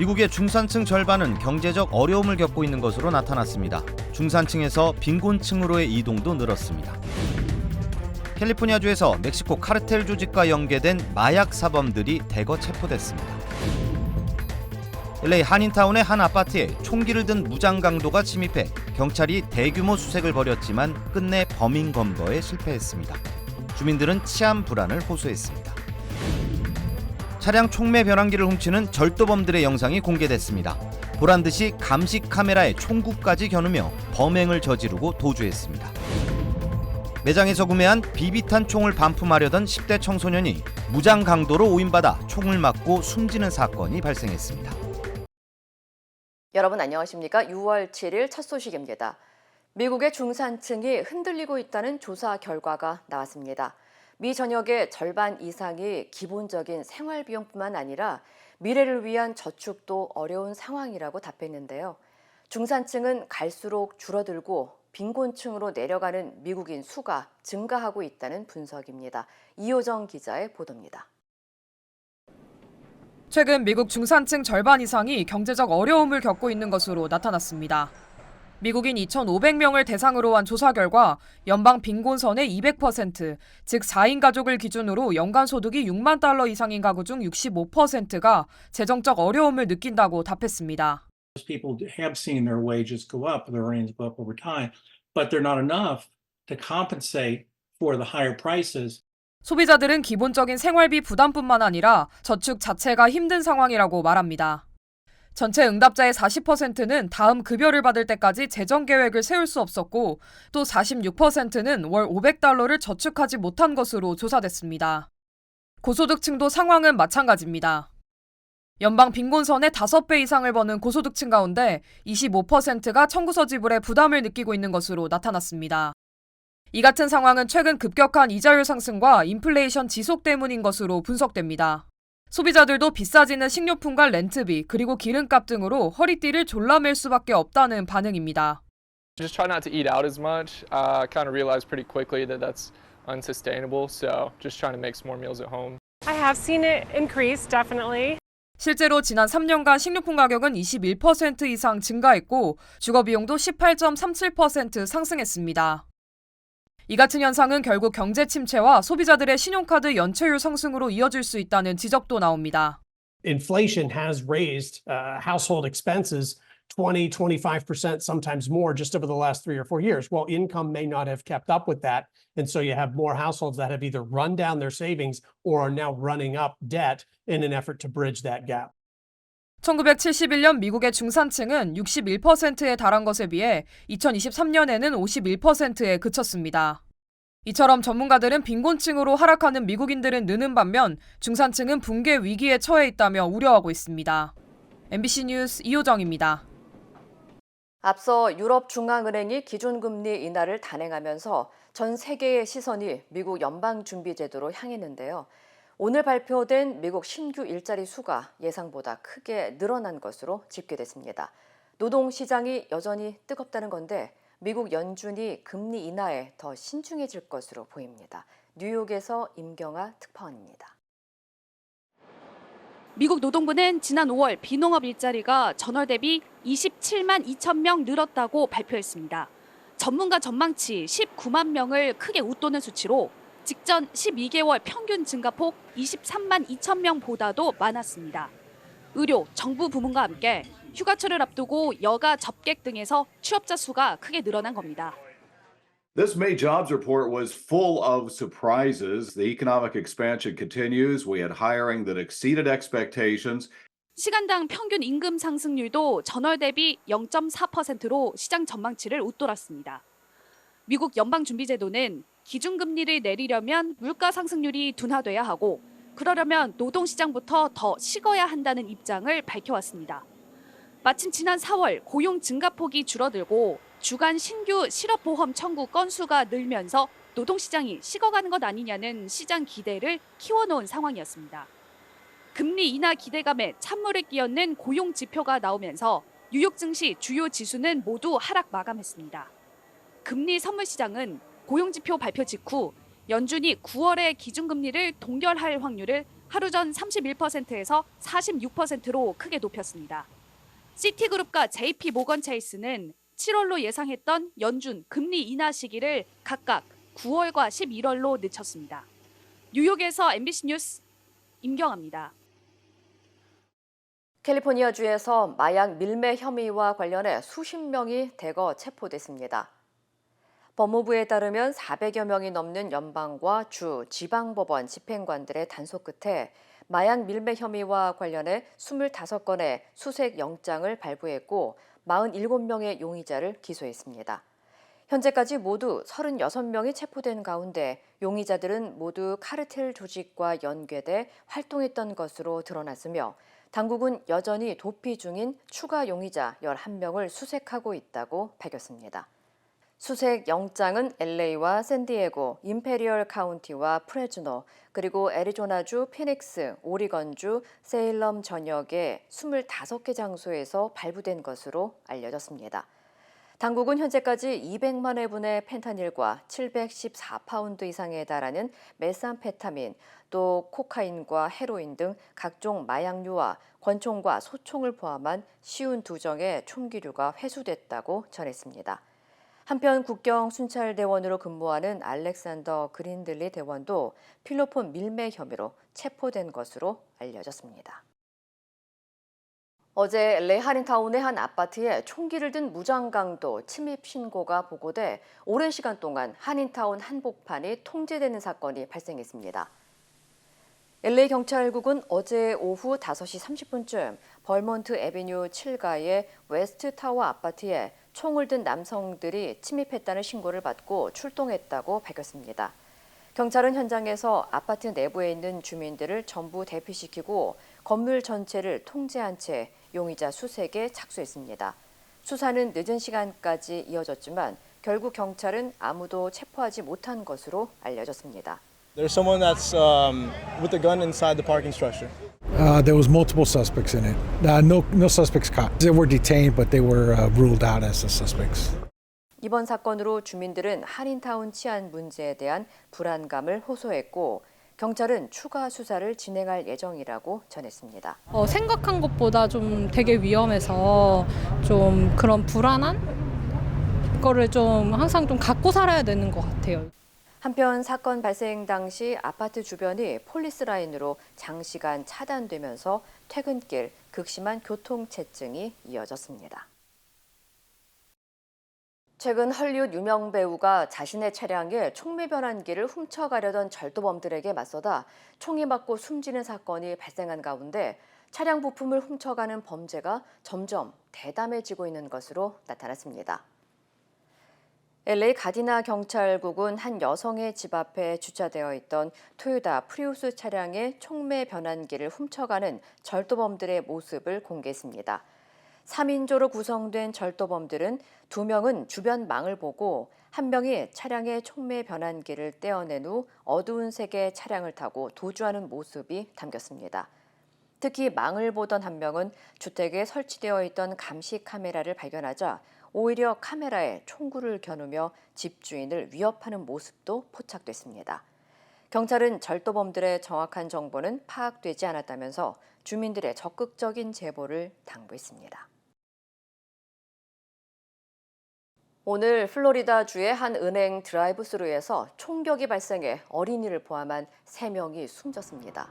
미국의 중산층 절반은 경제적 어려움을 겪고 있는 것으로 나타났습니다. 중산층에서 빈곤층으로의 이동도 늘었습니다. 캘리포니아주에서 멕시코 카르텔 조직과 연계된 마약 사범들이 대거 체포됐습니다. LA 한인타운의 한 아파트에 총기를 든 무장 강도가 침입해 경찰이 대규모 수색을 벌였지만 끝내 범인 검거에 실패했습니다. 주민들은 치안 불안을 호소했습니다. 차량 촉매 변환기를 훔치는 절도범들의 영상이 공개됐습니다. 보란듯이 감시 카메라에 총구까지 겨누며 범행을 저지르고 도주했습니다. 매장에서 구매한 비비탄 총을 반품하려던 10대 청소년이 무장 강도로 오인받아 총을 맞고 숨지는 사건이 발생했습니다. 여러분 안녕하십니까? 6월 7일 첫 소식입니다. 미국의 중산층이 흔들리고 있다는 조사 결과가 나왔습니다. 미 전역의 절반 이상이 기본적인 생활비용뿐만 아니라 미래를 위한 저축도 어려운 상황이라고 답했는데요. 중산층은 갈수록 줄어들고 빈곤층으로 내려가는 미국인 수가 증가하고 있다는 분석입니다. 이효정 기자의 보도입니다. 최근 미국 중산층 절반 이상이 경제적 어려움을 겪고 있는 것으로 나타났습니다. 미국인 2,500명을 대상으로 한 조사 결과 연방 빈곤선의 200%, 즉 4인 가족을 기준으로 연간 소득이 6만 달러 이상인 가구 중 65%가 재정적 어려움을 느낀다고 답했습니다. People have seen their wages go up, their earnings go up over time, but they're not enough to compensate for the higher prices. 소비자들은 기본적인 생활비 부담뿐만 아니라 저축 자체가 힘든 상황이라고 말합니다. 전체 응답자의 40%는 다음 급여를 받을 때까지 재정 계획을 세울 수 없었고 또 46%는 월 500달러를 저축하지 못한 것으로 조사됐습니다. 고소득층도 상황은 마찬가지입니다. 연방 빈곤선의 5배 이상을 버는 고소득층 가운데 25%가 청구서 지불에 부담을 느끼고 있는 것으로 나타났습니다. 이 같은 상황은 최근 급격한 이자율 상승과 인플레이션 지속 때문인 것으로 분석됩니다. 소비자들도 비싸지는 식료품과 렌트비 그리고 기름값 등으로 허리띠를 졸라맬 수밖에 없다는 반응입니다. Just try not to eat out as much. Kind of realized pretty quickly that that's unsustainable. So just trying to make some more meals at home. I have seen it increase, definitely. 실제로 지난 3년간 식료품 가격은 21% 이상 증가했고 주거 비용도 18.37% 상승했습니다. 이 같은 현상은 결국 경제 침체와 소비자들의 신용카드 연체율 상승으로 이어질 수 있다는 지적도 나옵니다. Inflation has raised household expenses 20, 25%, sometimes more just over the last 3 or 4 years. Well, income may not have kept up with that. And so you have more households that have either run down their savings or are now running up debt in an effort to bridge that gap. 1971년 미국의 중산층은 61%에 달한 것에 비해 2023년에는 51%에 그쳤습니다. 이처럼 전문가들은 빈곤층으로 하락하는 미국인들은 느는 반면 중산층은 붕괴 위기에 처해 있다며 우려하고 있습니다. MBC 뉴스 이효정입니다. 앞서 유럽중앙은행이 기준금리 인하를 단행하면서 전 세계의 시선이 미국 연방준비제도로 향했는데요. 오늘 발표된 미국 신규 일자리 수가 예상보다 크게 늘어난 것으로 집계됐습니다. 노동시장이 여전히 뜨겁다는 건데 미국 연준이 금리 인하에 더 신중해질 것으로 보입니다. 뉴욕에서 임경아 특파원입니다. 미국 노동부는 지난 5월 비농업 일자리가 전월 대비 27만 2천 명 늘었다고 발표했습니다. 전문가 전망치 19만 명을 크게 웃도는 수치로 직전 12개월 평균 증가폭 23만 2천 명보다도 많았습니다. 의료, 정부 부문과 함께 휴가철을 앞두고 여가 접객 등에서 취업자 수가 크게 늘어난 겁니다. This May jobs report was full of surprises. The economic expansion continues. We had hiring that exceeded expectations. 시간당 평균 임금 상승률도 전월 대비 0.4%로 시장 전망치를 웃돌았습니다. 미국 연방준비제도는 기준금리를 내리려면 물가 상승률이 둔화돼야 하고 그러려면 노동시장부터 더 식어야 한다는 입장을 밝혀왔습니다. 마침 지난 4월 고용 증가폭이 줄어들고 주간 신규 실업보험 청구 건수가 늘면서 노동시장이 식어가는 것 아니냐는 시장 기대를 키워놓은 상황이었습니다. 금리 인하 기대감에 찬물을 끼얹는 고용 지표가 나오면서 뉴욕 증시 주요 지수는 모두 하락 마감했습니다. 금리 선물 시장은 고용 지표 발표 직후 연준이 9월에 기준금리를 동결할 확률을 하루 전 31%에서 46%로 크게 높였습니다. 시티그룹과 JP모건 체이스는 7월로 예상했던 연준 금리 인하 시기를 각각 9월과 11월로 늦췄습니다. 뉴욕에서 MBC 뉴스 임경아입니다. 캘리포니아주에서 마약 밀매 혐의와 관련해 수십 명이 대거 체포됐습니다. 법무부에 따르면 400여 명이 넘는 연방과 주, 지방법원 집행관들의 단속 끝에 마약 밀매 혐의와 관련해 25건의 수색 영장을 발부했고 47명의 용의자를 기소했습니다. 현재까지 모두 36명이 체포된 가운데 용의자들은 모두 카르텔 조직과 연계돼 활동했던 것으로 드러났으며 당국은 여전히 도피 중인 추가 용의자 11명을 수색하고 있다고 밝혔습니다. 수색 영장은 LA와 샌디에고, 임페리얼 카운티와 프레즈노, 그리고 애리조나주 피닉스, 오리건주, 세일럼 전역의 25개 장소에서 발부된 것으로 알려졌습니다. 당국은 현재까지 200만 회분의 펜타닐과 714파운드 이상에 달하는 메삼페타민, 또 코카인과 헤로인 등 각종 마약류와 권총과 소총을 포함한 52정의 총기류가 회수됐다고 전했습니다. 한편 국경 순찰대원으로 근무하는 알렉산더 그린들리 대원도 필로폰 밀매 혐의로 체포된 것으로 알려졌습니다. 어제 LA 한인타운의 한 아파트에 총기를 든 무장강도 침입 신고가 보고돼 오랜 시간 동안 한인타운 한복판이 통제되는 사건이 발생했습니다. LA 경찰국은 어제 오후 5시 30분쯤 벌몬트 애비뉴 7가의 웨스트타워 아파트에 총을 든 남성들이 침입했다는 신고를 받고 출동했다고 밝혔습니다. 경찰은 현장에서 아파트 내부에 있는 주민들을 전부 대피시키고 건물 전체를 통제한 채 용의자 수색에 착수했습니다. 수사는 늦은 시간까지 이어졌지만 결국 경찰은 아무도 체포하지 못한 것으로 알려졌습니다. There's someone that's with a gun inside the parking structure. There was multiple suspects in it. No suspects caught. They were detained, but they were ruled out as the suspects. 이번 사건으로 주민들은 한인타운 치안 문제에 대한 불안감을 호소했고 경찰은 추가 수사를 진행할 예정이라고 전했습니다. 생각한 것보다 좀 되게 위험해서 좀 그런 불안한 거를 좀 항상 좀 갖고 살아야 되는 것 같아요. 한편 사건 발생 당시 아파트 주변이 폴리스 라인으로 장시간 차단되면서 퇴근길 극심한 교통체증이 이어졌습니다. 최근 헐리우드 유명 배우가 자신의 차량에 총매 변환기를 훔쳐가려던 절도범들에게 맞서다 총이 맞고 숨지는 사건이 발생한 가운데 차량 부품을 훔쳐가는 범죄가 점점 대담해지고 있는 것으로 나타났습니다. LA 가디나 경찰국은 한 여성의 집 앞에 주차되어 있던 토요타 프리우스 차량의 총매 변환기를 훔쳐가는 절도범들의 모습을 공개했습니다. 3인조로 구성된 절도범들은 2명은 주변 망을 보고 1명이 차량의 총매 변환기를 떼어낸 후 어두운 색의 차량을 타고 도주하는 모습이 담겼습니다. 특히 망을 보던 1명은 주택에 설치되어 있던 감시 카메라를 발견하자 오히려 카메라에 총구를 겨누며 집주인을 위협하는 모습도 포착됐습니다. 경찰은 절도범들의 정확한 정보는 파악되지 않았다면서 주민들의 적극적인 제보를 당부했습니다. 오늘 플로리다주의 한 은행 드라이브스루에서 총격이 발생해 어린이를 포함한 3명이 숨졌습니다.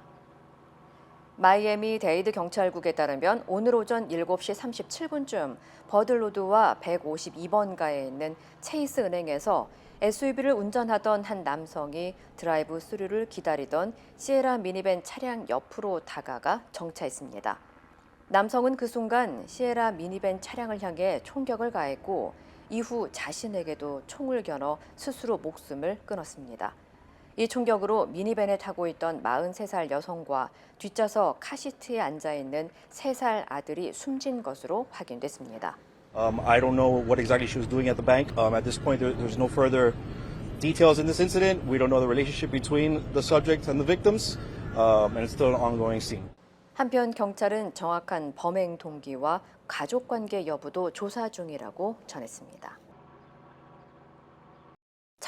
마이애미 데이드 경찰국에 따르면 오늘 오전 7시 37분쯤 버들로드와 152번가에 있는 체이스 은행에서 SUV를 운전하던 한 남성이 드라이브 스루를 기다리던 시에라 미니밴 차량 옆으로 다가가 정차했습니다. 남성은 그 순간 시에라 미니밴 차량을 향해 총격을 가했고 이후 자신에게도 총을 겨눠 스스로 목숨을 끊었습니다. 이 총격으로 미니밴에 타고 있던 43살 여성과 뒷좌석 카시트에 앉아있는 3살 아들이 숨진 것으로 확인됐습니다. I don't know what exactly she was doing at the bank. At this point, there's no further details in this incident. We don't know the relationship between the subject and the victims, and it's still an ongoing scene. 한편 경찰은 정확한 범행 동기와 가족관계 여부도 조사 중이라고 전했습니다.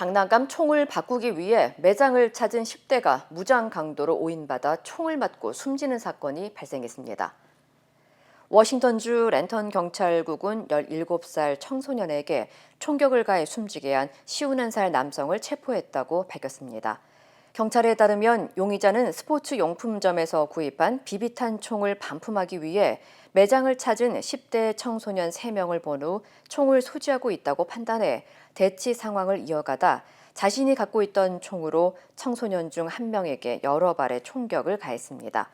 장난감 총을 바꾸기 위해 매장을 찾은 10대가 무장 강도로 오인받아 총을 맞고 숨지는 사건이 발생했습니다. 워싱턴주 랜턴 경찰국은 17살 청소년에게 총격을 가해 숨지게 한 51살 남성을 체포했다고 밝혔습니다. 경찰에 따르면 용의자는 스포츠 용품점에서 구입한 비비탄 총을 반품하기 위해 매장을 찾은 10대 청소년 3명을 본 후 총을 소지하고 있다고 판단해 대치 상황을 이어가다 자신이 갖고 있던 총으로 청소년 중 한 명에게 여러 발의 총격을 가했습니다.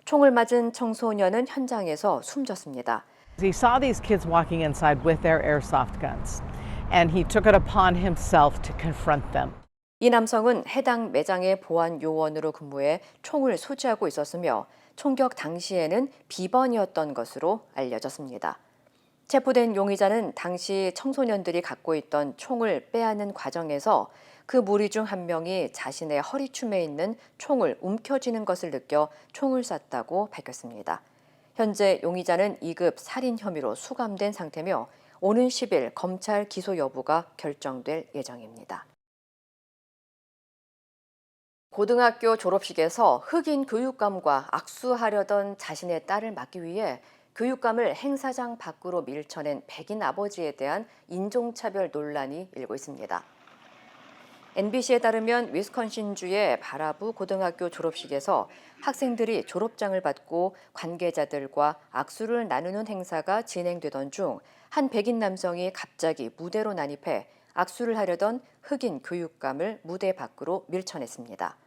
총을 맞은 청소년은 현장에서 숨졌습니다. He saw these kids walking inside with their airsoft guns, and he took it upon himself to confront them. 이 남성은 해당 매장의 보안 요원으로 근무해 총을 소지하고 있었으며 총격 당시에는 비번이었던 것으로 알려졌습니다. 체포된 용의자는 당시 청소년들이 갖고 있던 총을 빼앗는 과정에서 그 무리 중 한 명이 자신의 허리춤에 있는 총을 움켜쥐는 것을 느껴 총을 쐈다고 밝혔습니다. 현재 용의자는 2급 살인 혐의로 수감된 상태며 오는 10일 검찰 기소 여부가 결정될 예정입니다. 고등학교 졸업식에서 흑인 교육감과 악수하려던 자신의 딸을 막기 위해 교육감을 행사장 밖으로 밀쳐낸 백인 아버지에 대한 인종차별 논란이 일고 있습니다. NBC에 따르면 위스콘신주의 바라부 고등학교 졸업식에서 학생들이 졸업장을 받고 관계자들과 악수를 나누는 행사가 진행되던 중 한 백인 남성이 갑자기 무대로 난입해 악수를 하려던 흑인 교육감을 무대 밖으로 밀쳐냈습니다.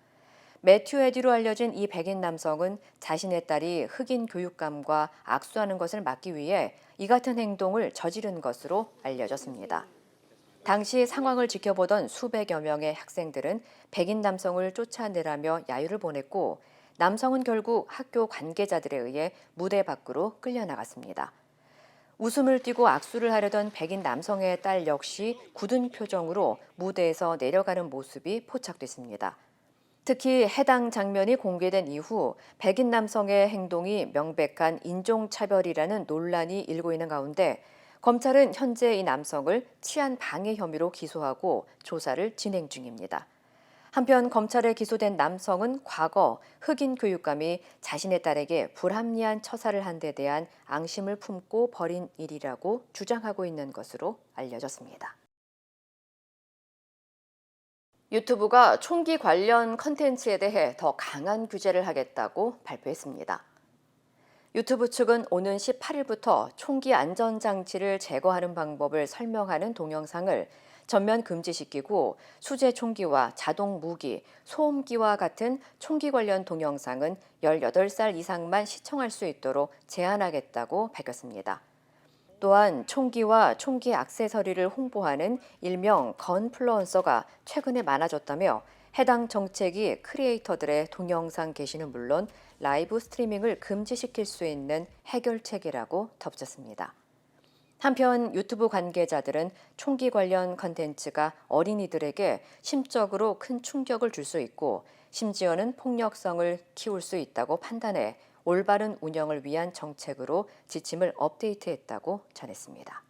매튜 에디로 알려진 이 백인 남성은 자신의 딸이 흑인 교육감과 악수하는 것을 막기 위해 이 같은 행동을 저지른 것으로 알려졌습니다. 당시 상황을 지켜보던 수백여 명의 학생들은 백인 남성을 쫓아내라며 야유를 보냈고 남성은 결국 학교 관계자들에 의해 무대 밖으로 끌려나갔습니다. 웃음을 띠고 악수를 하려던 백인 남성의 딸 역시 굳은 표정으로 무대에서 내려가는 모습이 포착됐습니다. 특히 해당 장면이 공개된 이후 백인 남성의 행동이 명백한 인종차별이라는 논란이 일고 있는 가운데 검찰은 현재 이 남성을 치안 방해 혐의로 기소하고 조사를 진행 중입니다. 한편 검찰에 기소된 남성은 과거 흑인 교육감이 자신의 딸에게 불합리한 처사를 한 데 대한 앙심을 품고 벌인 일이라고 주장하고 있는 것으로 알려졌습니다. 유튜브가 총기 관련 컨텐츠에 대해 더 강한 규제를 하겠다고 발표했습니다. 유튜브 측은 오는 18일부터 총기 안전장치를 제거하는 방법을 설명하는 동영상을 전면 금지시키고 수제 총기와 자동 무기, 소음기와 같은 총기 관련 동영상은 18살 이상만 시청할 수 있도록 제한하겠다고 밝혔습니다. 또한 총기와 총기 액세서리를 홍보하는 일명 건플루언서가 최근에 많아졌다며 해당 정책이 크리에이터들의 동영상 게시는 물론 라이브 스트리밍을 금지시킬 수 있는 해결책이라고 덧붙였습니다. 한편 유튜브 관계자들은 총기 관련 컨텐츠가 어린이들에게 심적으로 큰 충격을 줄 수 있고 심지어는 폭력성을 키울 수 있다고 판단해 올바른 운영을 위한 정책으로 지침을 업데이트했다고 전했습니다.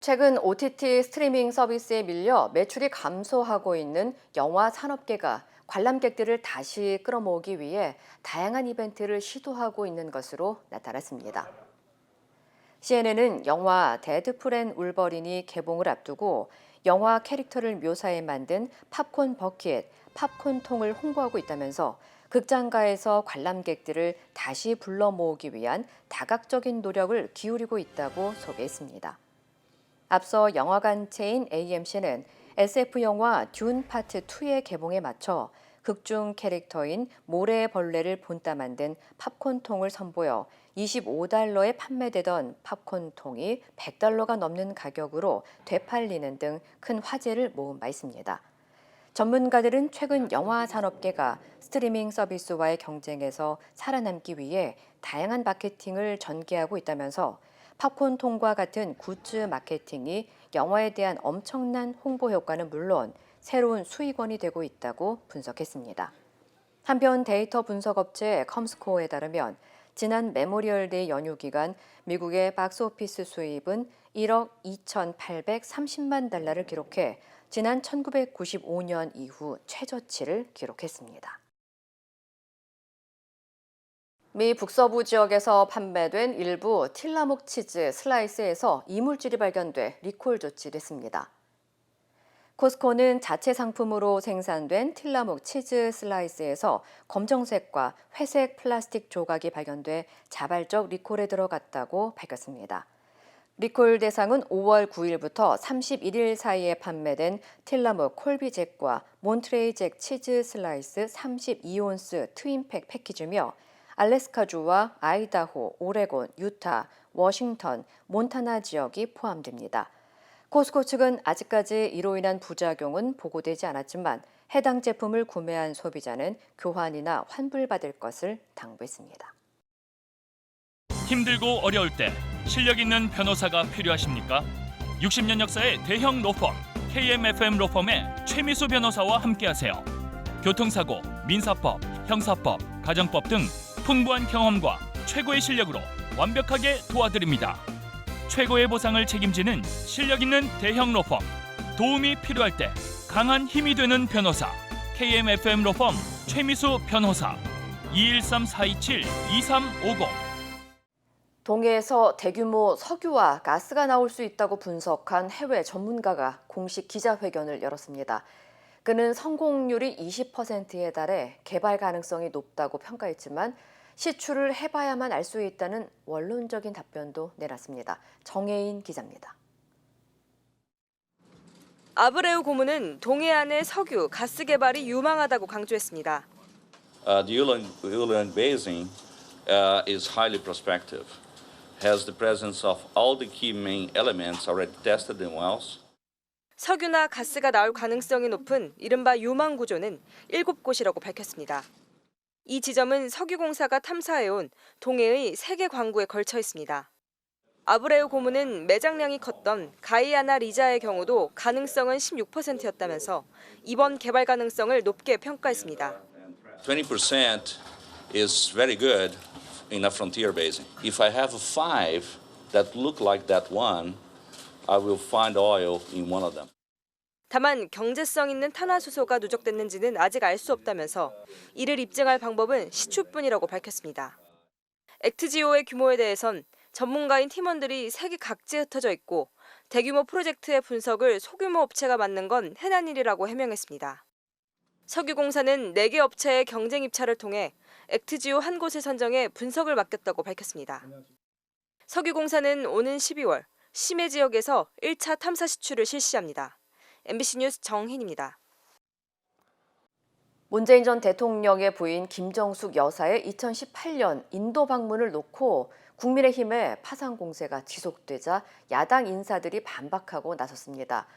최근 OTT 스트리밍 서비스에 밀려 매출이 감소하고 있는 영화 산업계가 관람객들을 다시 끌어모으기 위해 다양한 이벤트를 시도하고 있는 것으로 나타났습니다. CNN은 영화 데드풀 앤 울버린이 개봉을 앞두고 영화 캐릭터를 묘사해 만든 팝콘 버킷, 팝콘통을 홍보하고 있다면서 극장가에서 관람객들을 다시 불러 모으기 위한 다각적인 노력을 기울이고 있다고 소개했습니다. 앞서 영화관 체인 AMC는 SF 영화 듄 파트 2의 개봉에 맞춰 극중 캐릭터인 모래벌레를 본따 만든 팝콘통을 선보여 $25에 판매되던 팝콘통이 $100가 넘는 가격으로 되팔리는 등 큰 화제를 모은 바 있습니다. 전문가들은 최근 영화 산업계가 스트리밍 서비스와의 경쟁에서 살아남기 위해 다양한 마케팅을 전개하고 있다면서 팝콘통과 같은 굿즈 마케팅이 영화에 대한 엄청난 홍보 효과는 물론 새로운 수익원이 되고 있다고 분석했습니다. 한편 데이터 분석업체 컴스코어에 따르면 지난 메모리얼데이 연휴 기간 미국의 박스오피스 수입은 1억 2,830만 달러를 기록해 지난 1995년 이후 최저치를 기록했습니다. 미 북서부 지역에서 판매된 일부 틸라목 치즈 슬라이스에서 이물질이 발견돼 리콜 조치됐습니다. 코스코는 자체 상품으로 생산된 틸라목 치즈 슬라이스에서 검정색과 회색 플라스틱 조각이 발견돼 자발적 리콜에 들어갔다고 밝혔습니다. 리콜 대상은 5월 9일부터 31일 사이에 판매된 틸라목 콜비잭과 몬트레이잭 치즈 슬라이스 32온스 트윈팩 패키지며 알래스카주와 아이다호, 오레곤, 유타, 워싱턴, 몬타나 지역이 포함됩니다. 코스코 측은 아직까지 이로 인한 부작용은 보고되지 않았지만 해당 제품을 구매한 소비자는 교환이나 환불받을 것을 당부했습니다. 힘들고 어려울 때 실력 있는 변호사가 필요하십니까? 60년 역사의 대형 로펌 KMFM 로펌의 최미수 변호사와 함께하세요. 교통사고, 민사법, 형사법, 가정법 등 풍부한 경험과 최고의 실력으로 완벽하게 도와드립니다. 최고의 보상을 책임지는 실력 있는 대형 로펌. 도움이 필요할 때 강한 힘이 되는 변호사. KMFM 로펌 최미수 변호사. 213-427-2350. 동해에서 대규모 석유와 가스가 나올 수 있다고 분석한 해외 전문가가 공식 기자회견을 열었습니다. 그는 성공률이 20%에 달해 개발 가능성이 높다고 평가했지만 시추를 해봐야만 알 수 있다는 원론적인 답변도 내놨습니다. 정혜인 기자입니다. 아브레우 고문은 동해안의 석유, 가스 개발이 유망하다고 강조했습니다. The Ulan Basin is highly prospective, has the presence of all the key main elements already tested in wells. 석유나 가스가 나올 가능성이 높은 이른바 유망 구조는 7곳이라고 밝혔습니다. 이 지점은 석유공사가 탐사해온 동해의 3개 광구에 걸쳐 있습니다. 아브레우 고문은 매장량이 컸던 가이아나 리자의 경우도 가능성은 16%였다면서 이번 개발 가능성을 높게 평가했습니다. 20% is very good in a frontier basin. If I have 5 that look like that one, I will find oil in one of them. 다만 경제성 있는 탄화수소가 누적됐는지는 아직 알 수 없다면서 이를 입증할 방법은 시추뿐이라고 밝혔습니다. 액트지오의 규모에 대해선 전문가인 팀원들이 세계 각지에 흩어져 있고 대규모 프로젝트의 분석을 소규모 업체가 맡는 건 흔한 일이라고 해명했습니다. 석유공사는 4개 업체의 경쟁 입찰을 통해 액트지오 한 곳을 선정해 분석을 맡겼다고 밝혔습니다. 석유공사는 오는 12월 심해 지역에서 1차 탐사 시추를 실시합니다. MBC 뉴스 정희입니다. 문재인 전 대통령의 부인 김정숙 여사의 2018년 인도 방문을 놓고 국민의힘의 파상 공세가 지속되자 야당 인사들이 반박하고 나섰습니다.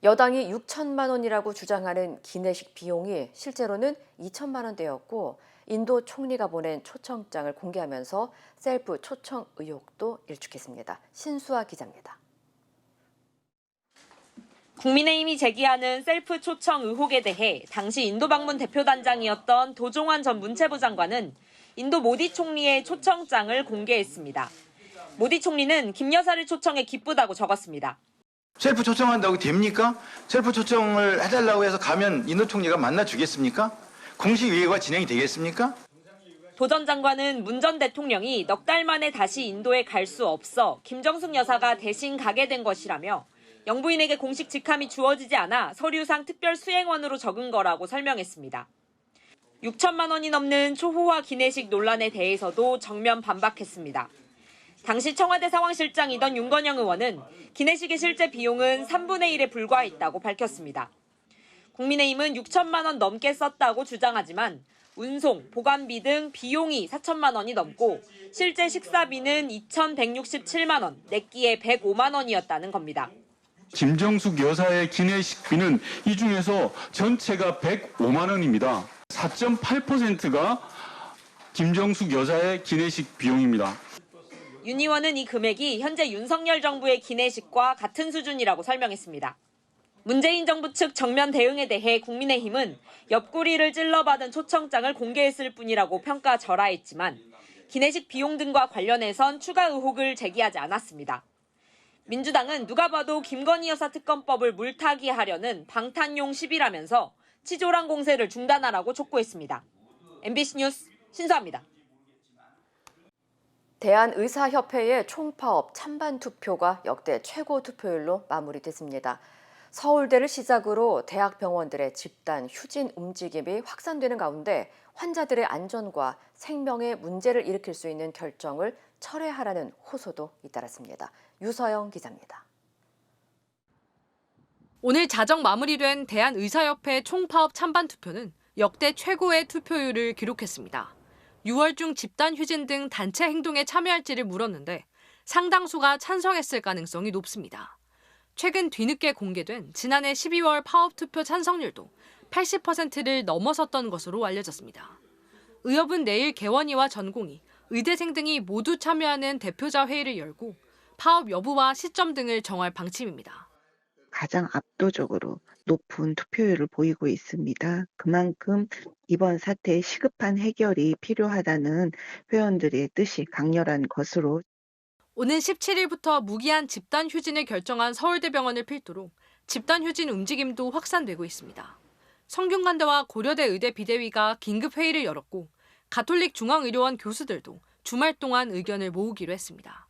여당이 6천만 원이라고 주장하는 기내식 비용이 실제로는 2천만 원대였고 인도 총리가 보낸 초청장을 공개하면서 셀프 초청 의혹도 일축했습니다. 신수아 기자입니다. 국민의힘이 제기하는 셀프 초청 의혹에 대해 당시 인도 방문 대표단장이었던 도종환 전 문체부 장관은 인도 모디 총리의 초청장을 공개했습니다. 모디 총리는 김 여사를 초청해 기쁘다고 적었습니다. 셀프 초청한다고 됩니까? 셀프 초청을 해달라고 해서 가면 인도 총리가 만나주겠습니까? 공식 회의가 진행이 되겠습니까? 도 전 장관은 문 전 대통령이 넉 달 만에 다시 인도에 갈 수 없어 김정숙 여사가 대신 가게 된 것이라며 영부인에게 공식 직함이 주어지지 않아 서류상 특별 수행원으로 적은 거라고 설명했습니다. 6천만 원이 넘는 초호화 기내식 논란에 대해서도 정면 반박했습니다. 당시 청와대 상황실장이던 윤건영 의원은 기내식의 실제 비용은 3분의 1에 불과했다고 밝혔습니다. 국민의힘은 6천만 원 넘게 썼다고 주장하지만 운송, 보관비 등 비용이 4천만 원이 넘고 실제 식사비는 2,167만 원, 내끼에 105만 원이었다는 겁니다. 김정숙 여사의 기내식비는 이 중에서 전체가 105만 원입니다. 4.8%가 김정숙 여사의 기내식 비용입니다. 윤 의원은 이 금액이 현재 윤석열 정부의 기내식과 같은 수준이라고 설명했습니다. 문재인 정부 측 정면 대응에 대해 국민의힘은 옆구리를 찔러받은 초청장을 공개했을 뿐이라고 평가절하했지만 기내식 비용 등과 관련해선 추가 의혹을 제기하지 않았습니다. 민주당은 누가 봐도 김건희 여사 특검법을 물타기 하려는 방탄용 시비라면서 치졸한 공세를 중단하라고 촉구했습니다. MBC 뉴스 신수아입니다. 대한의사협회의 총파업 찬반 투표가 역대 최고 투표율로 마무리됐습니다. 서울대를 시작으로 대학병원들의 집단 휴진 움직임이 확산되는 가운데 환자들의 안전과 생명에 문제를 일으킬 수 있는 결정을 철회하라는 호소도 잇따랐습니다. 유서영 기자입니다. 오늘 자정 마무리된 대한의사협회 총파업 찬반 투표는 역대 최고의 투표율을 기록했습니다. 6월 중 집단 휴진 등 단체 행동에 참여할지를 물었는데 상당수가 찬성했을 가능성이 높습니다. 최근 뒤늦게 공개된 지난해 12월 파업 투표 찬성률도 80%를 넘어섰던 것으로 알려졌습니다. 의협은 내일 개원이와 전공의, 의대생 등이 모두 참여하는 대표자 회의를 열고 파업 여부와 시점 등을 정할 방침입니다. 가장 압도적으로 높은 투표율을 보이고 있습니다. 그만큼 이번 사태의 시급한 해결이 필요하다는 회원들의 뜻이 강렬한 것으로 오는 17일부터 무기한 집단 휴진을 결정한 서울대병원을 필두로 집단 휴진 움직임도 확산되고 있습니다. 성균관대와 고려대 의대 비대위가 긴급 회의를 열었고 가톨릭 중앙의료원 교수들도 주말 동안 의견을 모으기로 했습니다.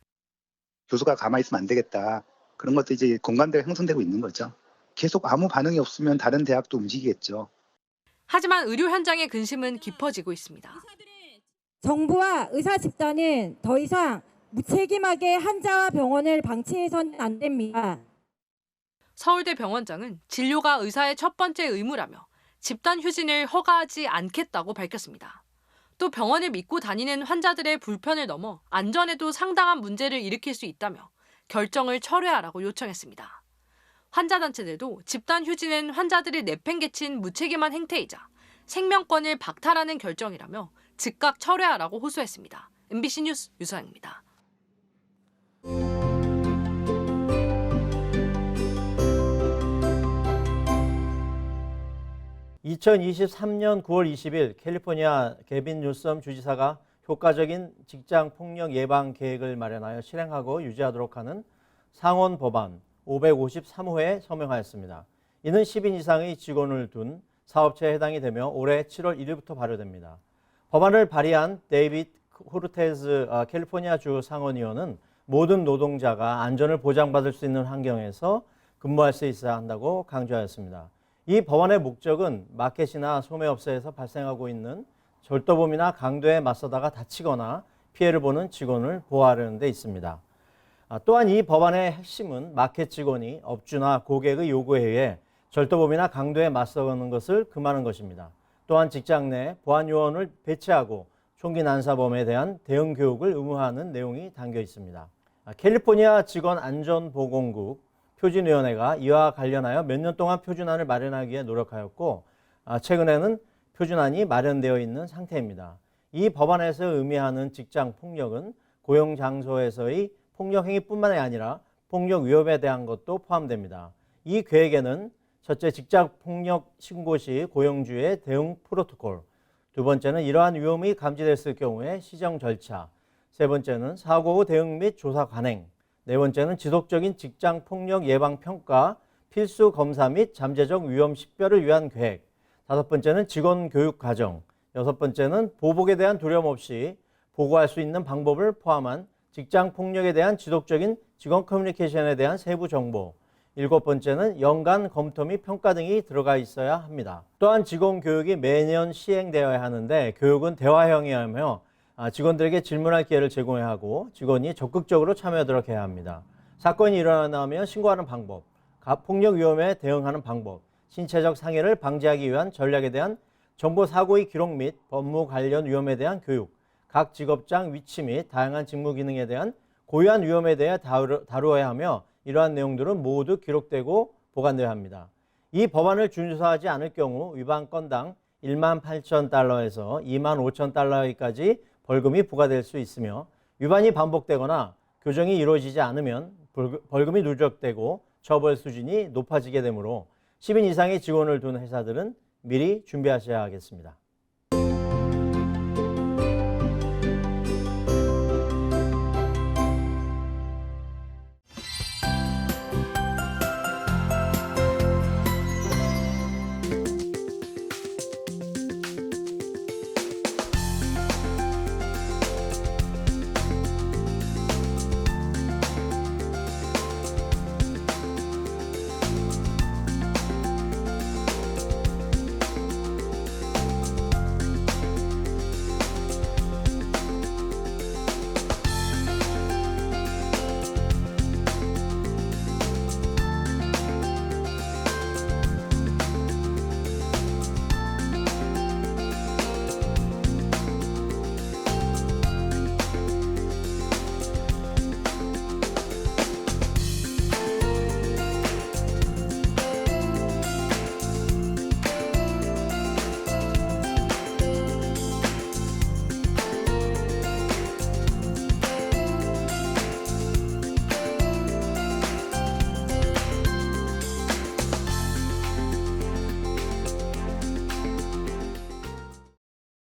교수가 가만히 있으면 안 되겠다. 그런 것도 이제 공감대가 형성되고 있는 거죠. 계속 아무 반응이 없으면 다른 대학도 움직이겠죠. 하지만 의료 현장의 근심은 깊어지고 있습니다. 정부와 의사 집단은 더 이상 무책임하게 환자와 병원을 방치해서는 안 됩니다. 서울대 병원장은 진료가 의사의 첫 번째 의무라며 집단 휴진을 허가하지 않겠다고 밝혔습니다. 또 병원을 믿고 다니는 환자들의 불편을 넘어 안전에도 상당한 문제를 일으킬 수 있다며 결정을 철회하라고 요청했습니다. 환자단체들도 집단 휴진은 환자들이 내팽개친 무책임한 행태이자 생명권을 박탈하는 결정이라며 즉각 철회하라고 호소했습니다. MBC 뉴스 유서영입니다. 2023년 9월 20일 캘리포니아 게빈 뉴섬 주지사가 효과적인 직장 폭력 예방 계획을 마련하여 실행하고 유지하도록 하는 상원 법안 553호에 서명하였습니다. 이는 10인 이상의 직원을 둔 사업체에 해당이 되며 올해 7월 1일부터 발효됩니다. 법안을 발의한 데이비드 호르테즈 캘리포니아주 상원의원은 모든 노동자가 안전을 보장받을 수 있는 환경에서 근무할 수 있어야 한다고 강조하였습니다. 이 법안의 목적은 마켓이나 소매업체에서 발생하고 있는 절도범이나 강도에 맞서다가 다치거나 피해를 보는 직원을 보호하려는 데 있습니다. 또한 이 법안의 핵심은 마켓 직원이 업주나 고객의 요구에 의해 절도범이나 강도에 맞서는 것을 금하는 것입니다. 또한 직장 내 보안 요원을 배치하고 총기 난사범에 대한 대응 교육을 의무화하는 내용이 담겨 있습니다. 캘리포니아 직원안전보건국 표준위원회가 이와 관련하여 몇 년 동안 표준안을 마련하기 위해 노력하였고 최근에는 표준안이 마련되어 있는 상태입니다. 이 법안에서 의미하는 직장 폭력은 고용 장소에서의 폭력 행위뿐만이 아니라 폭력 위협에 대한 것도 포함됩니다. 이 계획에는 첫째, 직장 폭력 신고 시 고용주의 대응 프로토콜, 두 번째는 이러한 위험이 감지됐을 경우에 시정 절차, 세 번째는 사고 후 대응 및 조사 관행, 네 번째는 지속적인 직장 폭력 예방 평가, 필수 검사 및 잠재적 위험 식별을 위한 계획, 다섯 번째는 직원 교육 과정, 여섯 번째는 보복에 대한 두려움 없이 보고할 수 있는 방법을 포함한 직장 폭력에 대한 지속적인 직원 커뮤니케이션에 대한 세부 정보, 일곱 번째는 연간 검토 및 평가 등이 들어가 있어야 합니다. 또한 직원 교육이 매년 시행되어야 하는데 교육은 대화형이어야 하며 직원들에게 질문할 기회를 제공해야 하고 직원이 적극적으로 참여하도록 해야 합니다. 사건이 일어나면 신고하는 방법, 폭력 위험에 대응하는 방법, 신체적 상해를 방지하기 위한 전략에 대한 정보 사고의 기록 및 법무 관련 위험에 대한 교육, 각 직업장 위치 및 다양한 직무 기능에 대한 고유한 위험에 대해 다루어야 하며 이러한 내용들은 모두 기록되고 보관되어야 합니다. 이 법안을 준수하지 않을 경우 위반 건당 18,000달러에서 25,000달러까지 벌금이 부과될 수 있으며 위반이 반복되거나 교정이 이루어지지 않으면 벌금이 누적되고 처벌 수준이 높아지게 되므로 10인 이상의 직원을 둔 회사들은 미리 준비하셔야 하겠습니다.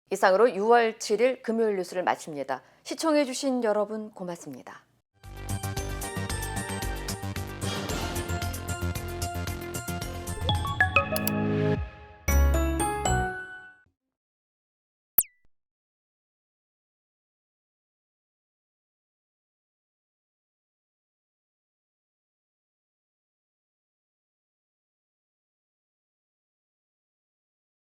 이상으로 6월 7일 금요일 뉴스를 마칩니다. 시청해주신 여러분 고맙습니다.